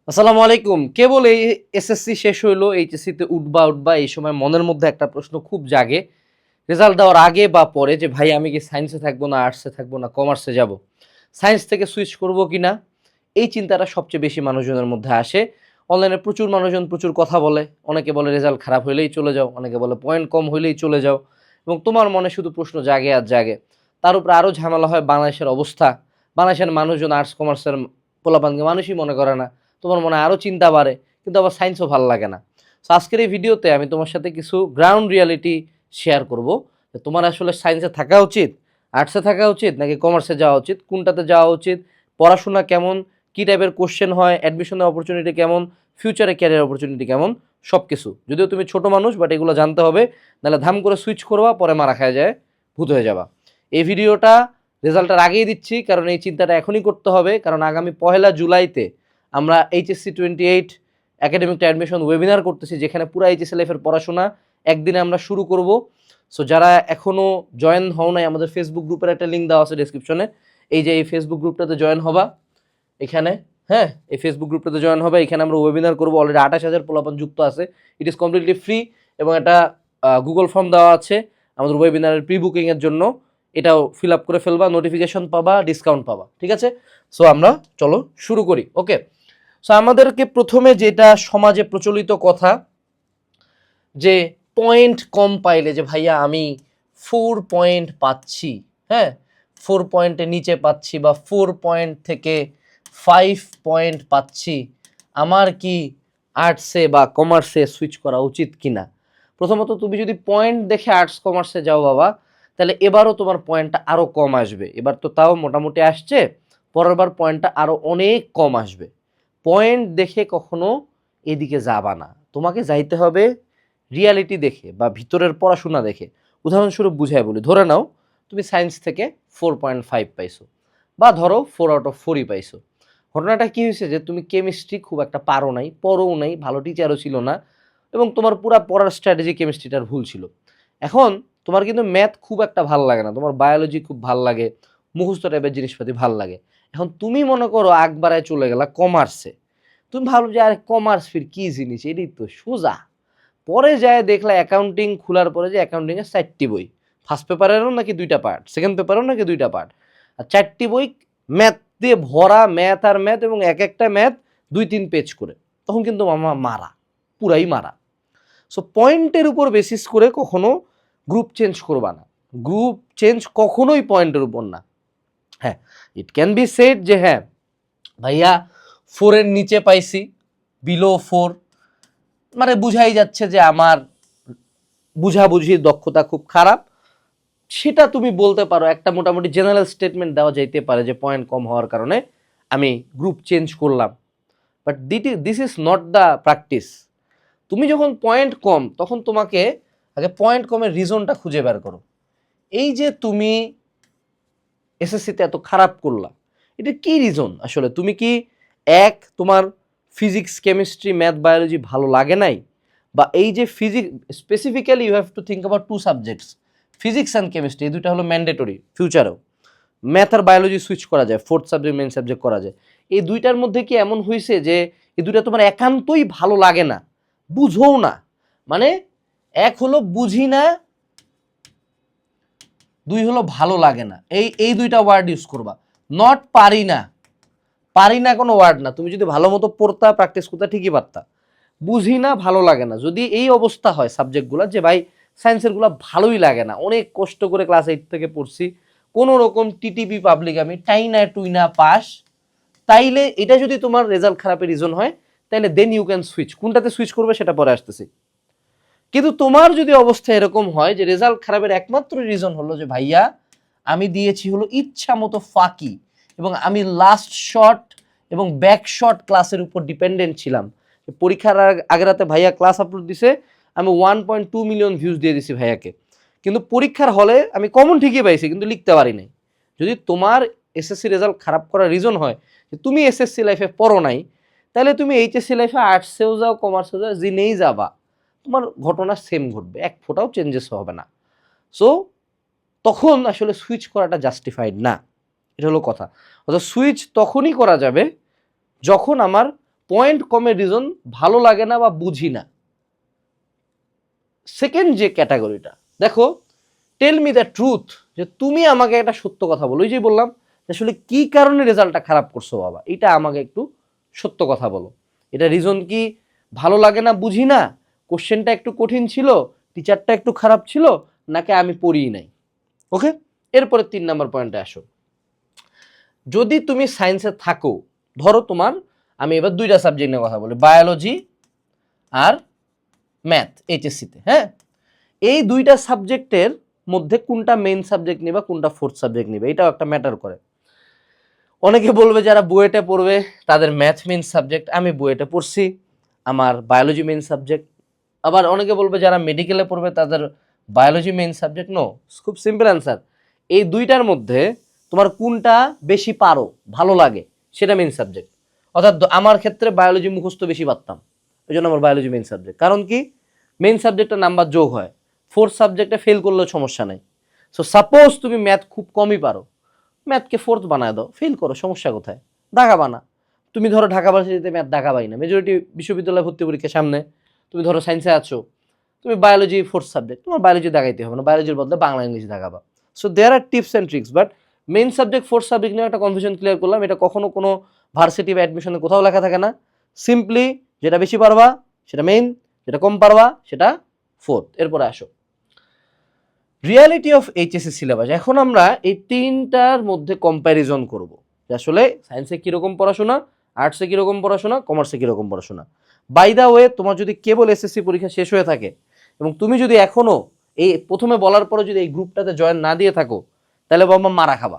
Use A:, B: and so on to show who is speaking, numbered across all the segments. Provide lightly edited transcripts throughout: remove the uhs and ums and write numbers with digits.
A: আসসালামু আলাইকুম। কেবল এই এসএসসি শেষ হইলো, এইচএসসিতে উঠবা এই সময় মনের মধ্যে একটা প্রশ্ন খুব জাগে। রেজাল্ট দেওয়ার আগে বা পরে যে ভাই আমি কি সায়েন্সে থাকবো না আর্টসে থাকবো না কমার্সে যাব? সায়েন্স থেকে সুইচ করব কিনা? এই চিন্তাটা সবচেয়ে বেশি মানুষজনের মধ্যে আসে। অনলাইনে প্রচুর মানুষজন প্রচুর কথা বলে। অনেকে বলে রেজাল্ট খারাপ হইলেই চলে যাও, অনেকে বলে পয়েন্ট কম হইলেই চলে যাও এবং তোমার মনে শুধু প্রশ্ন জাগে আর জাগে। তার উপরে আরও ঝামেলা হয় বাংলাদেশের অবস্থা। বাংলাদেশের মানুষজন আর্টস কমার্সের পোলাপানকে মানুষই মনে করে না। তোমার মনে আরও চিন্তা বাড়ে, কিন্তু আবার সায়েন্সও ভাল লাগে না। সো আজকের এই ভিডিওতে আমি তোমার সাথে কিছু গ্রাউন্ড রিয়ালিটি শেয়ার করব যে তোমার আসলে সায়েন্সে থাকা উচিত, আর্টসে থাকা উচিত নাকি কমার্সে যাওয়া উচিত, কোনটাতে যাওয়া উচিত, পড়াশোনা কেমন, কী টাইপের কোশ্চেন হয়, অ্যাডমিশনের অপরচুনিটি কেমন, ফিউচারে ক্যারিয়ার অপরচুনিটি কেমন, সব কিছু। যদিও তুমি ছোট মানুষ, বাট এগুলো জানতে হবে, নাহলে ধাম করে সুইচ করবা, পরে মারা খায় যায়, ভূত হয়ে যাবা। এই ভিডিওটা রেজাল্টের আগেই দিচ্ছি, কারণ এই চিন্তাটা এখনই করতে হবে, কারণ আগামী 1 জুলাইতে আমরা এইচএসসি 28 একাডেমিক অ্যাডমিশন ওয়েবিনার করতেছি, যেখানে পুরো এইচএসসি লাইফের পড়াশোনা একদিনে আমরা শুরু করব। সো যারা এখনও জয়েন হও নাই, আমাদের ফেসবুক গ্রুপের একটা লিঙ্ক দেওয়া আছে ডেসক্রিপশনে। এই যে এই ফেসবুক গ্রুপটাতে জয়েন হবা এখানে, হ্যাঁ, এই ফেসবুক গ্রুপটাতে জয়েন হবে। এখানে আমরা ওয়েবিনার করবো, অলরেডি 28,000 পোলাপান যুক্ত আছে। ইট ইজ কমপ্লিটলি ফ্রি এবং একটা গুগল ফর্ম দেওয়া আছে আমাদের ওয়েবিনারের প্রি বুকিংয়ের জন্য। এটাও ফিল আপ করে ফেলবা, নোটিফিকেশন পাবা, ডিসকাউন্ট পাবা, ঠিক আছে? সো আমরা চলো শুরু করি। ওকে, সো আমাদেরকে প্রথমে যেটা সমাজে প্রচলিত কথা, যে পয়েন্ট কম পাইলে যে ভাইয়া আমি 4 পয়েন্ট পাচ্ছি, হ্যাঁ, 4 পয়েন্টের নিচে পাচ্ছি বা 4 পয়েন্ট থেকে 5 পয়েন্ট পাচ্ছি, আমার কি আর্টসে বা কমার্সে সুইচ করা উচিত কিনা? প্রথমত তুমি যদি পয়েন্ট দেখে আর্টস কমার্সে যাও বাবা, তাহলে এবারও তোমার পয়েন্টটা আরও কম আসবে। এবার তো তাও মোটামুটি আসছে, পরের বার পয়েন্টটা আরও অনেক কম আসবে। পয়েন্ট দেখে কখনো এদিকে যাবা না, তোমাকে যাইতে হবে রিয়ালিটি দেখে বা ভিতরের পড়াশোনা দেখে। উদাহরণস্বরূপ বুঝাই বলি, ধরে নাও তুমি সায়েন্স থেকে 4.5 পাইছো, বা ধরো 4/4ই পাইছো। ঘটনাটা কি হয়েছে যে তুমি কেমিস্ট্রি খুব একটা পারো নাই, পড়োও নাই, ভালো টিচারও ছিল না, এবং তোমার পুরা পড়ার স্ট্র্যাটেজি কেমিস্ট্রিটার ভুল ছিল। এখন তোমার কিন্তু ম্যাথ খুব একটা ভাল লাগে না, তোমার বায়োলজি খুব ভাল লাগে, মুখস্থ টাইপের জিনিসপাতি ভাল লাগে। এখন তুমি মনে করো একবারে চলে গেলা কমার্সে। তুমি ভাবলো যে আর কমার্স ফির কি জিনিস, এটাই তো সোজা। পরে যায় দেখলা অ্যাকাউন্টিং খোলার পরে যে অ্যাকাউন্টিংয়ের 4টি বই, ফার্স্ট পেপারেরও নাকি 2টা পার্ট, সেকেন্ড পেপারেরও নাকি 2টা পার্ট, আর 4টি বই ম্যাথ দিয়ে ভরা, ম্যাথ আর ম্যাথ, এবং এক একটা ম্যাথ 2-3 পেজ করে। তখন কিন্তু মামা মারা, পুরাই মারা। সো পয়েন্টের উপর বেসিস করে কখনো গ্রুপ চেঞ্জ করবা না। গ্রুপ চেঞ্জ কখনোই পয়েন্টের উপর না। হ্যাঁ, ইট ক্যান বি সেড যে হ্যাঁ ভাইয়া 4-এর নিচে পাইছি, বিলো 4, মানে বুঝাই যাচ্ছে যে আমার বুঝাবুঝির দক্ষতা খুব খারাপ। সেটা তুমি বলতে পারো, একটা মোটামুটি জেনারেল স্টেটমেন্ট দেওয়া যাইতে পারে যে পয়েন্ট কম হওয়ার কারণে আমি গ্রুপ চেঞ্জ করলাম। But this is not the practice. তুমি যখন পয়েন্ট কম, তখন তোমাকে আগে পয়েন্ট কমের রিজনটা খুঁজে বের করো। এই যে তুমি এসএসসিতে এত খারাপ করলা, এটা কি রিজন আসলে? তুমি কি তোমার ফিজিক্স, কেমিস্ট্রি, ম্যাথ, বায়োলজি ভালো লাগে নাই? বা এই যে physics specifically you have to think about 2 subjects, physics and chemistry, এই দুটো হলো ম্যান্ডেটরি ফিউচারেও। ম্যাথ আর বায়োলজি সুইচ করা যায়, 4th সাবজেক্ট মেইন সাবজেক্ট করা যায়। এই দুইটার মধ্যে কি এমন হয়েছে যে এই দুইটা তোমার একান্তই ভালো লাগে না, বুঝোও না? মানে এক হলো বুঝি না, 2 হলো ভালো লাগে না। এই দুইটা ওয়ার্ড ইউজ করবা। নট পারি না, পারি না কোনো ওয়ার্ড না। তুমি যদি ভালো মতো পড়তা, প্র্যাকটিস করতে, ঠিকই পারতা। বুঝি না, ভালো লাগে না, যদি এই অবস্থা হয় সাবজেক্টগুলো যে ভাই সায়েন্সেরগুলো ভালোই লাগে না, অনেক কষ্ট করে ক্লাস 8 থেকে পড়ছি, কোনো রকম টিটিপি পাবলিক আমি টাইনা টুইনা পাস, তাইলে এটা যদি তোমার রেজাল্ট খারাপের রিজন হয়, তাইলে দেন ইউ ক্যান সুইচ। কোনটাতে সুইচ করবে সেটা পরে আসতেছি। কিন্তু তোমার যদি অবস্থা এরকম হয় যে রেজাল্ট খারাপের একমাত্র রিজন হলো যে ভাইয়া আমি দিয়েছি হলো ইচ্ছা মতো ফাঁকি, এবং আমি লাস্ট শট এবং ব্যাক শট ক্লাসের উপর ডিপেন্ডেন্ট ছিলাম। পরীক্ষার আগে রাতে ভাইয়া ক্লাস আপলোড দিছে, আমি 1.2 মিলিয়ন ভিউজ দিয়ে দিছি ভাইয়াকে, কিন্তু পরীক্ষার হলে আমি কমন ঠিকই পাইছি, কিন্তু লিখতে পারি নাই। যদি তোমার এসএসসি রেজাল্ট খারাপ করার রিজন হয় যে তুমি এসএসসি লাইফে পড়ো নাই, তাহলে তুমি এইচএসসি লাইফে আর্টসেও যাও, কমার্সেও যাও, জিনেই যাবা, তোমার ঘটনা সেম ঘটবে, এক ফোঁটাও চেঞ্জেস হবে না। সো তখন আসলে সুইচ করাটা জাস্টিফাইড না, এটা হলো কথা। অর্থাৎ সুইচ তখনই করা যাবে যখন আমার পয়েন্ট কমের রিজন ভালো লাগে না বা বুঝি না। সেকেন্ড যে ক্যাটাগরিটা, দেখো টেল মি দ্য ট্রুথ, যে তুমি আমাকে একটা সত্য কথা বলো। ওই যে বললাম আসলে কি কারণে রেজাল্টটা খারাপ করছো বাবা, এটা আমাকে একটু সত্য কথা বলো। এটা রিজন কি ভালো লাগে না, বুঝি না, কোশ্চেনটা একটু কঠিন ছিল, টিচারটা একটু খারাপ ছিল, নাকি আমি পড়িই নাই। ওকে, এরপরে 3 নম্বর পয়েন্টে আসো। যদি তুমি সায়েন্সে থাকো, ধরো তোমার, আমি এবার 2টা সাবজেক্ট নিয়ে কথা বলি, বায়োলজি আর ম্যাথ এইচএসসিতে। হ্যাঁ, এই 2টা সাবজেক্টের মধ্যে কোনটা মেইন সাবজেক্ট নিবা, কোনটা ফোর্থ সাবজেক্ট নিবে, এটাও একটা ম্যাটার করে। অনেকে বলবে যারা বুয়েটে পড়বে তাদের ম্যাথ মেইন সাবজেক্ট, আমি বুয়েটে পড়ছি, আমার বায়োলজি মেইন সাবজেক্ট। আবার অনেকে বলবে যারা মেডিকেলে পড়বে তাদের বায়োলজি মেইন সাবজেক্ট। নো, খুব সিম্পল অ্যান্সার, এই 2টার মধ্যে তোমার কোনটা বেশি পারো, ভালো লাগে, সেটা মেইন সাবজেক্ট। অর্থাৎ আমার ক্ষেত্রে বায়োলজি মুখস্থ বেশি পারতাম, ওই জন্য আমার বায়োলজি মেইন সাবজেক্ট। কারণ কি, মেইন সাবজেক্টে নাম্বার যোগ হয়, ফোর্থ সাবজেক্টে ফেল করলেও সমস্যা নেই। সো সাপোজ তুমি ম্যাথ খুব কমই পারো, ম্যাথকে ফোর্থ বানায় দাও, ফেল করো, সমস্যা কোথায়, দাগা বানা। তুমি ধরো ঢাকা ভার্সিটিতে ম্যাথ দাগা পাই না, মেজরিটি বিশ্ববিদ্যালয় ভর্তি পরীক্ষার সামনে তুমি ধরো সায়েন্সে আছো, তুমি বায়োলজি ফোর্থ সাবজেক্ট, তোমার বায়োলজি দাগাইতে হবে না, বায়োলজির বদলে বাংলা ইংলিশ দাগাবা। So there are tips and tricks, but main subject fourth subject নিয়ে একটা কনফিউশন ক্লিয়ার করলাম। এটা কখনো কোনো ভার্সিটি বা অ্যাডমিশনে কোথাও লেখা থাকে না। সিম্পলি যেটা বেশি পারবা সেটা মেইন, যেটা কম পারবা সেটা ফোর্থ। এরপরে আসো রিয়ালিটি অফ এইচএসসি সিলেবাস। এখন আমরা এই 3টার মধ্যে কম্প্যারিজন করব যে আসলে সায়েন্সে কীরকম পড়াশোনা, আর্টসে কীরকম পড়াশোনা, কমার্সে কীরকম পড়াশোনা। বাই দা ওয়ে, তোমার যদি কেবল এসএসসি পরীক্ষা শেষ হয়ে থাকে এবং তুমি যদি এখনও এই প্রথমে বলার পরে যদি এই গ্রুপটাতে জয়েন না দিয়ে থাকো, তাহলে বাবা মারা খাবা।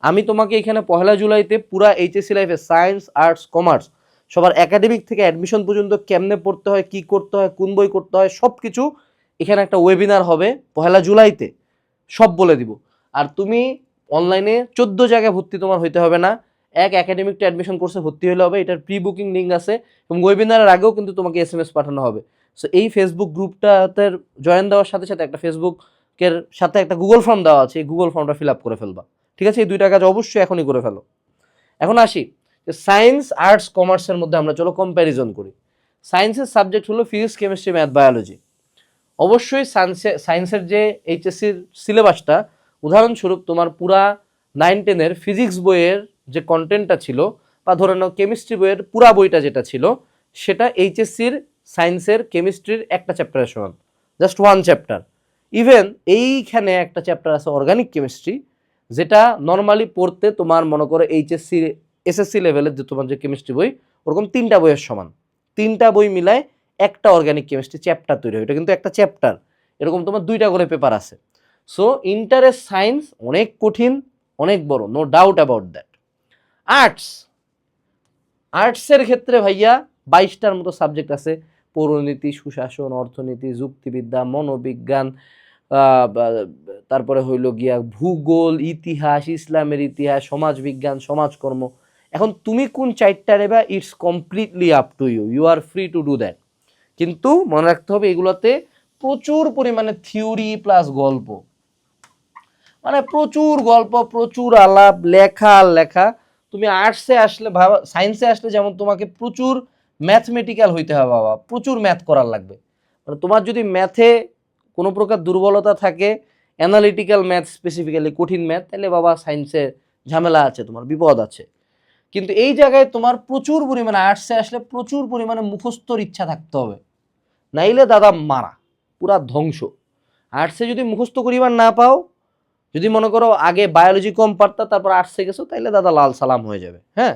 A: আমি তোমাকে এখানে 1 জুলাইতে পুরা এইচএসসি লাইফে সায়েন্স, আর্টস, কমার্স সবার একাডেমিক থেকে অ্যাডমিশন পর্যন্ত কেমনে পড়তে হয়, কি করতে হয়, কোন বই করতে হয়, সব কিছু এখানে একটা ওয়েবিনার হবে 1 জুলাইতে, সব বলে দিব। আর তুমি অনলাইনে 14 জায়গায় ভর্তি তোমার হইতে হবে না, এক একাডেমিক অ্যাডমিশন কোর্সে ভর্তি হলে হবে। এটার প্রি বুকিং লিঙ্ক আছে এবং ওয়েবিনারের আগেও কিন্তু তোমাকে এসএমএস পাঠানো হবে। সো এই ফেসবুক গ্রুপটাতে জয়েন দেওয়ার সাথে সাথে একটা ফেসবুকের সাথে একটা গুগল ফর্ম দেওয়া আছে, এই গুগল ফর্মটা ফিল আপ করে ফেলবা। ঠিক আছে, এই 2টা কাজ অবশ্যই এখনই করে ফেলো। এখন আসি যে সায়েন্স, আর্টস, কমার্সের মধ্যে আমরা চলো কম্প্যারিজন করি। সায়েন্সের সাবজেক্ট হলো ফিজিক্স, কেমিস্ট্রি, ম্যাথ, বায়োলজি। অবশ্যই সায়েন্সের যে এইচএসসির সিলেবাসটা, উদাহরণস্বরূপ তোমার পুরা 9-10-এর ফিজিক্স বইয়ের যে কন্টেন্টটা ছিল, বা ধরে নাও কেমিস্ট্রি বইয়ের পুরা বইটা যেটা ছিল, সেটা এইচএসসির সায়েন্সের কেমিস্ট্রির একটা চ্যাপ্টারের সমান, জাস্ট 1 চ্যাপ্টার। ইভেন এইখানে একটা চ্যাপ্টার আছে অর্গানিক কেমিস্ট্রি, যেটা নর্মালি পড়তে তোমার মনে করো এইচএসসি এসএসসি লেভেলের যে তোমার যে কেমিস্ট্রি বই, ওরকম 3টা বইয়ের সমান। 3টা বই মিলায় একটা অর্গানিক কেমিস্ট্রি চ্যাপ্টার তৈরি হয়, এটা কিন্তু একটা চ্যাপ্টার। এরকম তোমার 2টা করে পেপার আছে। সো ইন্টারেস্ট সায়েন্স অনেক কঠিন, অনেক বড়, no doubt about that. Arts, আর্টসের ক্ষেত্রে ভাইয়া 22টার মতো সাবজেক্ট আছে, পৌরনীতি, সুশাসন, অর্থনীতি, যুক্তিবিদ্যা, মনোবিজ্ঞান, তারপরে হইল গিয়া ভূগোল, ইতিহাস, ইসলামের ইতিহাস, সমাজবিজ্ঞান, সমাজকর্ম। এখন তুমি কোন 4টা নেবা, it's completely up to you, you are free to do that. কিন্তু মনে রাখতে হবে এগুলোতে প্রচুর পরিমাণে থিওরি প্লাস গল্প, মানে প্রচুর গল্প, প্রচুর আলাপ, লেখা লেখা। তুমি আর্টসে আসলে ভাবা, সায়েন্সে আসলে যেমন তোমাকে প্রচুর ম্যাথমেটিক্যাল হইতে হবে বাবা, প্রচুর ম্যাথ করার লাগবে। মানে তোমার যদি ম্যাথে কোনো প্রকার দুর্বলতা থাকে, অ্যানালিটিক্যাল ম্যাথ, স্পেসিফিক্যালি কঠিন ম্যাথ, তাহলে বাবা সায়েন্সে ঝামেলা আছে, তোমার বিপদ আছে। কিন্তু এই জায়গায় তোমার প্রচুর পরিমাণে আর্টসে আসলে প্রচুর পরিমাণে মুখস্থর ইচ্ছা থাকতে হবে, নাইলে দাদা মারা, পুরা ধ্বংস। আর্টসে যদি মুখস্থ করিবার না পাও, যদি মনে করো আগে বায়োলজি কম পারতা তারপর আর্টসে গেছো, তাইলে দাদা লাল সালাম হয়ে যাবে। হ্যাঁ,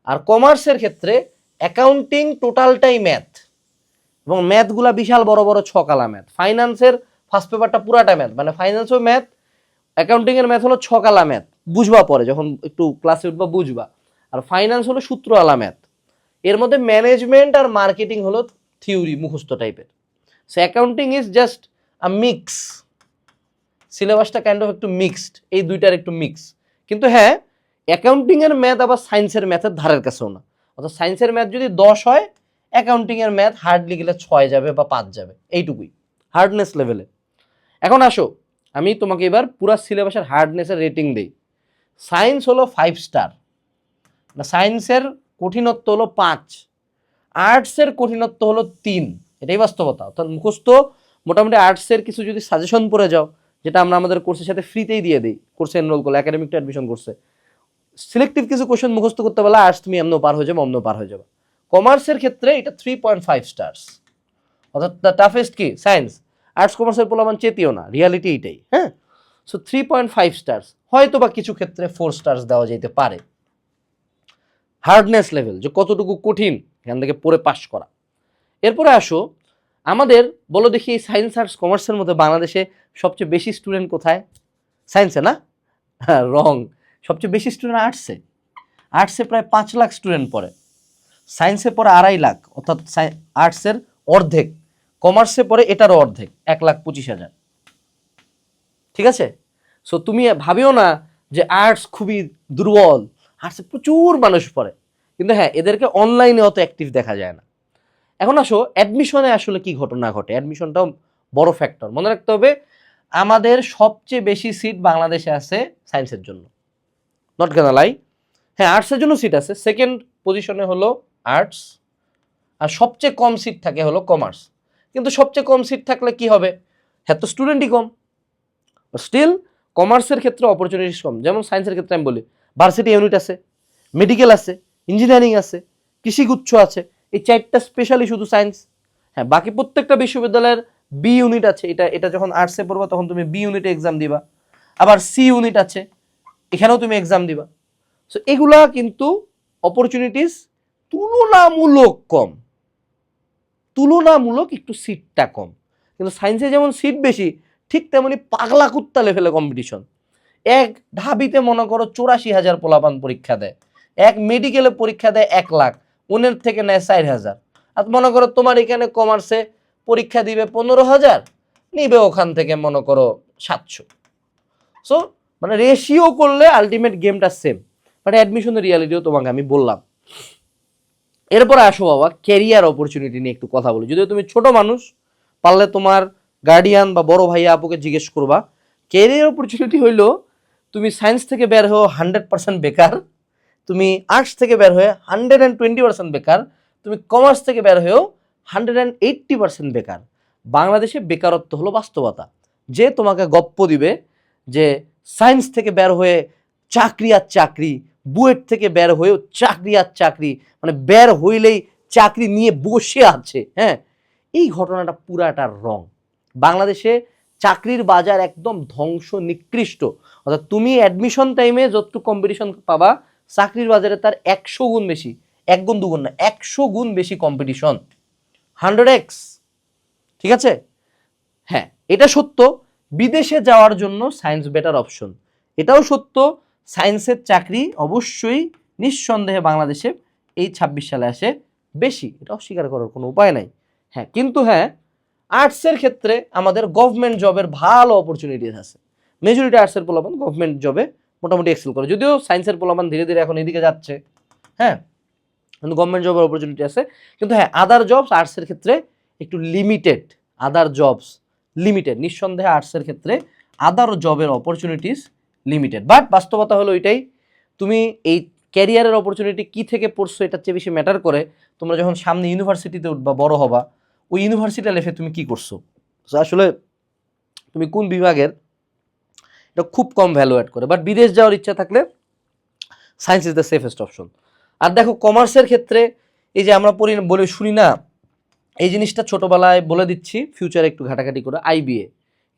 A: আর কমার্সের ক্ষেত্রে অ্যাকাউন্টিং টোটালটাই ম্যাথ, এবং ম্যাথগুলা বিশাল বড় বড় ছকালা ম্যাথ। ফাইন্যান্সের ফার্স্ট পেপারটা পুরাটা ম্যাথ, মানে ফাইন্যান্সও ম্যাথ, অ্যাকাউন্টিংয়ের ম্যাথ হলো ছকালা ম্যাথ, বুঝবা পরে যখন একটু ক্লাসে উঠবা বুঝবা। আর ফাইন্যান্স হলো সূত্রওয়ালা ম্যাথ। এর মধ্যে ম্যানেজমেন্ট আর মার্কেটিং হলো থিওরি, মুখস্থ টাইপের। So accounting is just a mix, সিলেবাসটা কাইন্ড অফ একটু মিক্সড, এই 2টার একটু মিক্স। কিন্তু হ্যাঁ, অ্যাকাউন্টিংয়ের ম্যাথ আবার সায়েন্সের ম্যাথের ধারের কাছেও না। অর্থাৎ সায়েন্সের ম্যাথ যদি 10 হয়, অ্যাকাউন্টিংয়ের ম্যাথ হার্ডলি গেলে 6 যাবে বা 5 যাবে, এইটুকুই হার্ডনেস লেভেলে। এখন আসো, আমি তোমাকে এবার পুরা সিলেবাসের হার্ডনেসের রেটিং দিই। সায়েন্স হলো 5 স্টার, সায়েন্সের কঠিনত্ব হলো 5, আর্টসের কঠিনত্ব হলো 3। এটাই বাস্তবতা। অর্থাৎ মুখস্থ মোটামুটি আর্টসের কিছু যদি সাজেশন পড়ে যাও, যেটা আমরা আমাদের কোর্সের সাথে ফ্রিতেই দিয়ে দিই, কোর্সে এনরোল করলে, একাডেমিক টু অ্যাডমিশন কোর্সে সিলেক্টিভ কিছু কোশ্চেন মুখস্থ করতে পারলে আর্টস তুমি এমনও পার হয়ে যাবে, অমনও পার হয়ে যাবে। কমার্সের ক্ষেত্রে এটা 3.5 স্টার্স, অর্থাৎ দ্য টাফেস্ট কি সায়েন্স। আর্টস কমার্সের পোলাপান চেতিও না, রিয়ালিটি এটাই। হ্যাঁ, সো 3.5 স্টার্স, হয়তো বা কিছু ক্ষেত্রে 4 স্টার্স দেওয়া যেতে পারে। হার্ডনেস লেভেল, যে কতটুকু কঠিন এখান থেকে পড়ে পাস করা। এরপরে আসো আমাদের, বলো দেখি সায়েন্স আর্টস কমার্সের মধ্যে বাংলাদেশে সবচেয়ে বেশি স্টুডেন্ট কোথায়? সায়েন্সে না? হ্যাঁ, রং। সবচেয়ে বেশি স্টুডেন্ট আর্টসে। আর্টসে প্রায় 5 লাখ স্টুডেন্ট পড়ে, সায়েন্সে পড়ে 2.5 লাখ, অর্থাৎ আর্টসের অর্ধেক। কমার্সে পড়ে এটারও অর্ধেক, 1,25,000। ঠিক আছে? সো তুমি ভাবিও না যে আর্টস খুবই দুর্বল, আর্টসে প্রচুর মানুষ পড়ে, কিন্তু হ্যাঁ এদেরকে অনলাইনে অত অ্যাক্টিভ দেখা যায় না। এখন আসো অ্যাডমিশনে আসলে কি ঘটনা ঘটে, অ্যাডমিশনটাও বড় ফ্যাক্টর। মনে রাখতে হবে আমাদের সবচেয়ে বেশি সিট বাংলাদেশে আছে সায়েন্সের জন্য, নট গানা লাই। হ্যাঁ, আর্টসের জন্য সিট আছে, সেকেন্ড পজিশনে হলো আর্টস, আর সবচেয়ে কম সিট থাকে হলো কমার্স। কিন্তু সবচেয়ে কম সিট থাকলে কি হবে? হ্যাঁ, তো স্টুডেন্টই কম। স্টিল কমার্সের ক্ষেত্রে অপরচুনিটিস কম। যেমন সায়েন্সের ক্ষেত্রে আমি বলি ভার্সিটি ইউনিট আছে, মেডিকেল আছে, ইঞ্জিনিয়ারিং আছে, কৃষিগুচ্ছ আছে, এই 4টা স্পেশালি শুধু সায়েন্স। হ্যাঁ, বাকি প্রত্যেকটা বিশ্ববিদ্যালয়ের বি ইউনিট আছে, এটা যখন আর্টসে পড়বা তখন তুমি বি ইউনিটে এক্সাম দিবা, আবার সি ইউনিট আছে, এখানেও তুমি এক্সাম দিবা। সো এগুলা কিন্তু অপরচুনিটিস তুলনামূলক কম, তুলনামূলক একটু সিটটা কম। কিন্তু সায়েন্সে যেমন সিট বেশি, ঠিক তেমনি পাগলা কুত্তা লেভেলে কম্পিটিশন। এক ঢাবিতে মনে করো 84,000 পোলাপান পরীক্ষা দেয়, এক মেডিকেলে পরীক্ষা দেয় 1 লাখ, ওনের থেকে নেয় 4,000। আর মনে করো তোমার এখানে কমার্সে পরীক্ষা দিবে 15,000, নিবে ওখান থেকে মনে করো 700। সো মানে রেশিও করলে আলটিমেট গেমটা সেম, বাট অ্যাডমিশনের রিয়ালিটিও তোমাকে আমি বললাম। এরপরে আসো বাবা ক্যারিয়ার অপরচুনিটি নিয়ে একটু কথা বলি। যদিও তুমি ছোট মানুষ, পারলে তোমার গার্ডিয়ান বা বড় ভাইয়া আপুকে জিজ্ঞেস করবা। ক্যারিয়ার অপরচুনিটি হইলো তুমি সায়েন্স থেকে বের হয়েও 100% বেকার, তুমি আর্টস থেকে বের হয়ে 120% বেকার, তুমি কমার্স থেকে বের হয়েও 180% বেকার। বাংলাদেশে বেকারত্ব হলো বাস্তবতা। যে তোমাকে গপ্প দিবে যে সায়েন্স থেকে বের হয়ে চাকরি আর চাকরি, বুয়েট থেকে বের হয়েও চাকরি আর চাকরি, মানে বের হইলেই চাকরি নিয়ে বসে আছে, হ্যাঁ, এই ঘটনাটা পুরাটা রং। বাংলাদেশে চাকরির বাজার একদম ধ্বংস, নিকৃষ্ট। অর্থাৎ তুমি অ্যাডমিশন টাইমে যতটুকু কম্পিটিশন পাবা, চাকরির বাজারে তার 100 গুণ বেশি, 1 গুণ 2 গুণ না, 100 গুণ বেশি কম্পিটিশন, 100x। ঠিক আছে? হ্যাঁ, এটা সত্য বিদেশে যাওয়ার জন্য সায়েন্স বেটার অপশন, এটাও সত্য সায়েন্সের চাকরি অবশ্যই নিঃসন্দেহে বাংলাদেশে এই 26 সালে আসে বেশি, এটা অস্বীকার করার কোনো উপায় নাই। হ্যাঁ, কিন্তু হ্যাঁ আর্টসের ক্ষেত্রে আমাদের গভর্নমেন্ট জবের ভালো অপরচুনিটিস আছে। মেজরিটি আর্টসের পোলাপান গভর্নমেন্ট জবে মোটামুটি এক্সেল করে, যদিও সায়েন্সের পোলাপান ধীরে ধীরে এখন এদিকে যাচ্ছে। হ্যাঁ, কিন্তু গভর্নমেন্ট জবের অপরচুনিটি আছে। কিন্তু হ্যাঁ, আদার জবস আর্টসের ক্ষেত্রে একটু লিমিটেড, আদার জবস লিমিটেড। নিঃসন্দেহে আর্টসের ক্ষেত্রে আদার জবের অপরচুনিটিস লিমিটেড, বাট বাস্তবতা হলো এটাই। তুমি এই ক্যারিয়ারের অপরচুনিটি কি থেকে পড়ছো এটার চেয়ে বেশি ম্যাটার করে তোমরা যখন সামনে ইউনিভার্সিটিতে উঠবা, বড় হবা, ওই ইউনিভার্সিটি লাইফে তুমি কি করছো, আসলে তুমি কোন বিভাগের, এটা খুব কম ভ্যালু অ্যাড করে। বাট বিদেশ যাওয়ার ইচ্ছা থাকলে science is the safest option. আর দেখো কমার্সের ক্ষেত্রে এই যে আমরা বলে শুনি না, এই জিনিসটা ছোটবেলায় বলে দিচ্ছি, ফিউচারে একটু ঘাটাঘাটি করে, আইবিএ,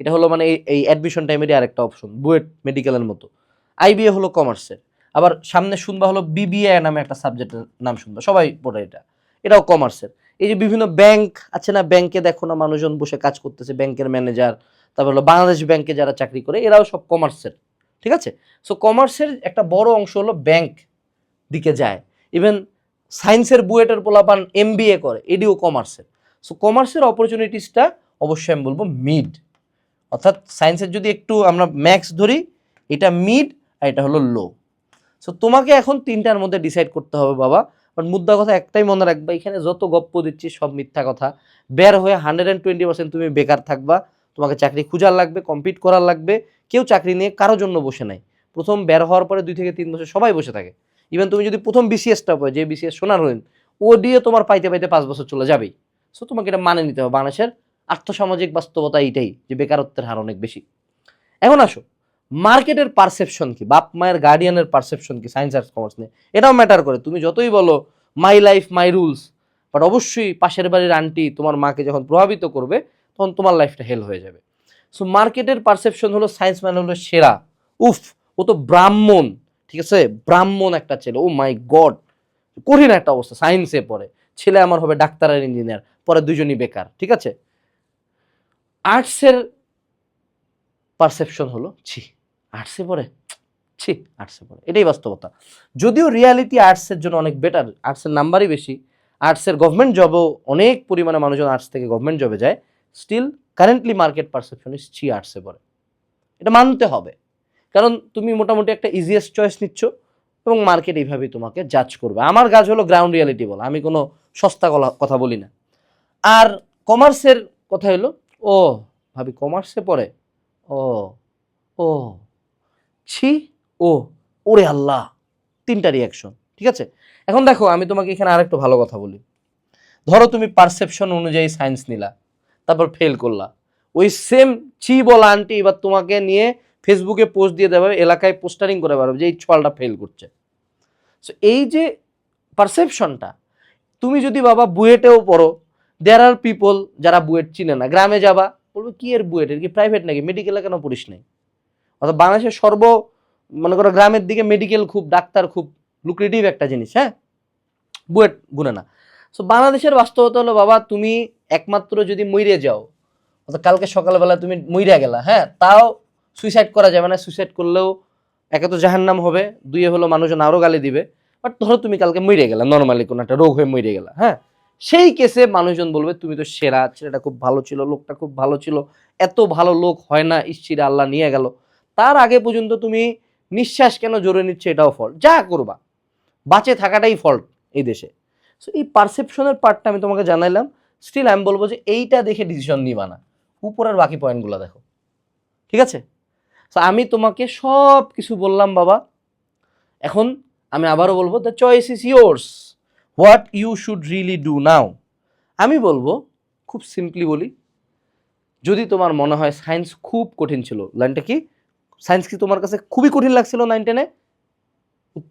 A: এটা হলো মানে এই অ্যাডমিশন টাইমেরই আরেকটা অপশন, বুয়েট মেডিকেলের মতো। আইবিএ হলো কমার্সের। আবার সামনে শুনবা হলো বিবিএ নামে একটা সাবজেক্টের নাম শুনবা, সবাই পড়ে এটা, এটাও কমার্সের। এই যে বিভিন্ন ব্যাংক আছে না, ব্যাংকে দেখো না মানুষজন বসে কাজ করতেছে, ব্যাংকের ম্যানেজার, তারপর হলো বাংলাদেশ ব্যাংকে যারা চাকরি করে, এরাও সব কমার্সের। ঠিক আছে? সো কমার্সের একটা বড় অংশ হলো ব্যাংক দিকে যায়। ইভেন সায়েন্সের বুয়েটের পোলাপান এমবিএ করে, এডিও কমার্সের। সো কমার্সের অপরচুনিটিসটা অবশ্যই আমি বলবো মিড, অর্থাৎ সায়েন্সের যদি একটু আমরা ম্যাক্স ধরি, এটা মিড আর এটা হলো লো। সো তোমাকে এখন 3টার মধ্যে ডিসাইড করতে হবে বাবা। বাট মুদ্রা কথা একটাই মনে রাখবা, এখানে যত গপ্প দিচ্ছি সব মিথ্যা কথা। বের হয়ে 120% তুমি বেকার থাকবা, তোমাকে চাকরি খুঁজার লাগবে, কম্পিট করার লাগবে। কেউ চাকরি নিয়ে কারোর জন্য বসে নাই। প্রথম বের হওয়ার পরে 2 থেকে 3 বছর সবাই বসে থাকে, ইভেন তুমি যদি প্রথম বিসিএসটা পাও, যে বিসিএস সোনার হলেন, ও দিয়ে তোমার পাইতে পাইতে 5 বছর চলে যাবেই। সো তোমাকে এটা মানে নিতে হবে। বাংলাদেশের আর্থসামাজিক বাস্তবতা এইটাই, যে বেকারত্বের হার অনেক বেশি। এখন আসো, মার্কেটের পারসেপশন কি, বাপ মায়ের গার্ডিয়ানের পারসেপশন কি সায়েন্স আর্টস কমার্স নিয়ে, এটাও ম্যাটার করে। তুমি যতই বলো my life my rules, but অবশ্যই পাশের বাড়ির আন্টি তোমার মাকে যখন প্রভাবিত করবে, তখন তোমার লাইফটা হেল হয়ে যাবে। সো মার্কেটের পারসেপশন হলো সায়েন্স ম্যান হলো সেরা, উফ ও তো ব্রাহ্মণ, ঠিক আছে, ব্রাহ্মণ একটা ছেলে, ও মাই গড, কঠিন একটা অবস্থা, সায়েন্সে পড়ে, ছেলে আমার হবে ডাক্তার আর ইঞ্জিনিয়ার, পরে দুজনই বেকার, ঠিক আছে। আর্টসের পারসেপশন হলো ছি আর্টসে পড়ে, ছি আর্টসে পড়ে, এটাই বাস্তবতা। যদিও রিয়ালিটি আর্টসের জন্য অনেক বেটার, আর্টসের নাম্বারই বেশি, আর্টসের গভর্নমেন্ট জবও অনেক পরিমাণে মানুষজন আর্টস থেকে গভর্নমেন্ট জবে যায়, স্টিল কারেন্টলি মার্কেট পারসেপশন ইস ছি আর্টসে পড়ে, এটা মানতে হবে। কারণ তুমি মোটামুটি একটা ইজিয়েস্ট চয়েস নিচ্ছ এবং মার্কেট এইভাবেই তোমাকে জাজ করবে। আমার কাজ হলো গ্রাউন্ড রিয়ালিটি বলা, আমি কোনো সস্তা কথা বলি না। আর কমার্সের কথা হলো, ও ভাবি কমার্সে পড়ে, ও ও ছি, ও ওরে আল্লাহ, 3টা রিয়াকশন, ঠিক আছে। এখন দেখো আমি তোমাকে এখানে আরেকটু ভালো কথা বলি। ধরো তুমি পারসেপশন অনুযায়ী সায়েন্স নিলা, তারপর ফেল করলা, ওই সেম ছি বলা আন্টি এবার তোমাকে নিয়ে ফেসবুকে পোস্ট দিয়ে দেবে, এলাকায় পোস্টারিং করে পারবে যে এই ছলটা ফেল করছে। সো এই যে পারসেপশনটা, তুমি যদি বাবা বুয়েটেও পড়ো, দেয়ার আর পিপল যারা বুয়েট চিনে না, গ্রামে যাবা বলবে কি এর বুয়েট, এর কি প্রাইভেট নাকি, মেডিকেলে কেন পড়িস নাই। অর্থাৎ বাংলাদেশের মনে করো গ্রামের দিকে মেডিকেল খুব, ডাক্তার খুব লুক্রেটিভ একটা জিনিস, হ্যাঁ, বুয়েট গুনে না। সো বাংলাদেশের বাস্তবতা হলো বাবা, তুমি একমাত্র যদি মইরে যাও, অর্থাৎ কালকে সকালবেলা তুমি মইরা গেলা, হ্যাঁ, তাও সুইসাইড করা যাবে না, সুইসাইড করলেও একে তো জাহান্নাম হবে, দুইয়ে হলো মানুষজন আরও গালি দিবে। বাট ধরো তুমি কালকে মইরে গেলা, নর্মালি কোনো একটা রোগ হয়ে মইরে গেলা, হ্যাঁ, সেই কেসে মানুষজন বলবে তুমি তো সেরা, ছেলেটা খুব ভালো ছিল, লোকটা খুব ভালো ছিল, এত ভালো লোক হয় না, ঈশ্বরে আল্লাহ নিয়ে গেল। তার আগে পর্যন্ত তুমি নিঃশ্বাস কেন জোরে নিচ্ছে, এটাও ফল্ট, যা করবা বাঁচে থাকাটাই ফল্ট এই দেশে। সো এই পারসেপশনের পার্টটা আমি তোমাকে জানাইলাম, স্টিল আমি বলবো যে এইটা দেখে ডিসিশন নিবা না, উপরের বাকি পয়েন্টগুলো দেখো, ঠিক আছে। সো আমি তোমাকে সব কিছু বললাম বাবা, এখন আমি আবারও বলবো the choice is yours, what you should really do now. আমি বলবো খুব সিম্পলি বলি, যদি তোমার মনে হয় সায়েন্স খুব কঠিন ছিল, লাইনটা কি, সায়েন্স কি তোমার কাছে খুবই কঠিন লাগছিল 9-10-এ,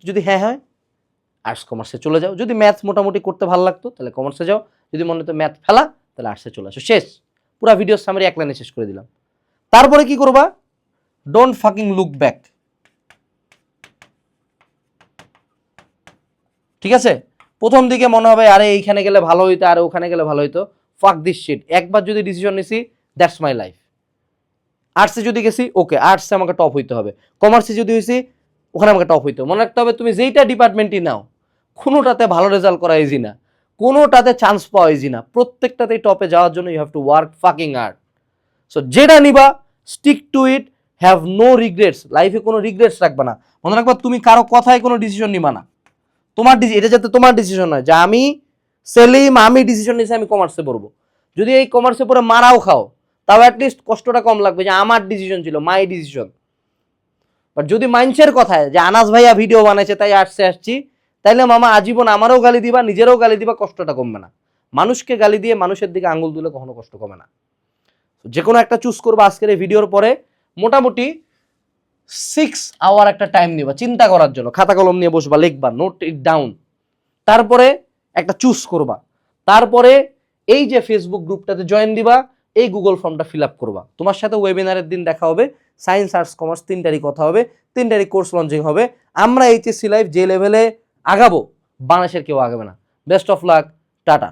A: যদি হ্যাঁ হয় আর্টস কমার্সে চলে যাও, যদি ম্যাথ মোটামুটি করতে ভালো লাগতো তাহলে কমার্সে যাও, যদি মনে হতো ম্যাথ ফেলা তাহলে আর্টসে চলে আসো, শেষ, পুরো ভিডিও সামারি 1 লাইনে শেষ করে দিলাম। তারপরে কি করবা, ডোন্ট ফাকিং লুক ব্যাক, ঠিক আছে। প্রথম দিকে মনে হবে আরে এইখানে গেলে ভালো হইতো, আরে ওখানে গেলে ভালো হইতো, ফাক দিস শিট, একবার যদি ডিসিশন নিছি দ্যাটস মাই লাইফ। আর্টসে যদি গেছি ওকে, আর্টসে আমাকে টপ হইতে হবে, কমার্সে যদি হয়েছি ওখানে আমাকে টপ হইতে হবে। মনে রাখতে হবে তুমি যেইটা ডিপার্টমেন্টই নাও, কোনোটাতে ভালো রেজাল্ট করা ইজি না, কোনোটাতে চান্স পাওয়া ইজি না, প্রত্যেকটাতেই টপে যাওয়ার জন্য you have to work fucking hard. So যেটা নিবা stick to it, have no regrets, লাইফে কোনো রিগ্রেটস রাখবা না। মনে রাখবা তুমি কারো কথায় কোনো ডিসিশন নিবা না, তোমার এটা যাতে তোমার ডিসিশন হয় যে আমি সেলিম, আমি ডিসিশন নিয়েছি আমি কমার্সে পড়বো, যদি এই কমার্সে পড়ে মারাও খাও তাও অ্যাটলিস্ট কষ্টটা কম লাগবে যে আমার ডিসিশন ছিল, মাই ডিসিশন। বাট যদি মাইন্ডসের কথায় যে আনাস ভাইয়া ভিডিও বানাইছে তাই আর্টসে আসছি, তাইলে মামা আজীবন আমারও গালি দিবা, নিজেরও গালি দিবা, কষ্টটা কমবে না। মানুষকে গালি দিয়ে মানুষের দিকে আঙুল দিলে কখনো কষ্ট কমে না। যে কোনো একটা চুজ করবা আজকের এই ভিডিওর পরে, মোটামুটি 6 আওয়ার একটা টাইম নিবা চিন্তা করার জন্য, খাতা কলম নিয়ে বসবা, লিখবা, নোট ইট ডাউন, তারপরে একটা চুজ করবা, তারপরে এই যে ফেসবুক গ্রুপটাতে জয়েন দিবা, এই গুগল ফর্মটা ফিল আপ করবা। তোমার সাথে ওয়েবিনারের দিন দেখা হবে, সায়েন্স আর্টস কমার্স 3টারই কথা হবে, 3টারই কোর্স লঞ্চিং হবে। আমরা এইচএসসি লাইফ যে লেভেলে আগাবো বাংলাদেশের কেউ আগাবে না। Best of luck, tata.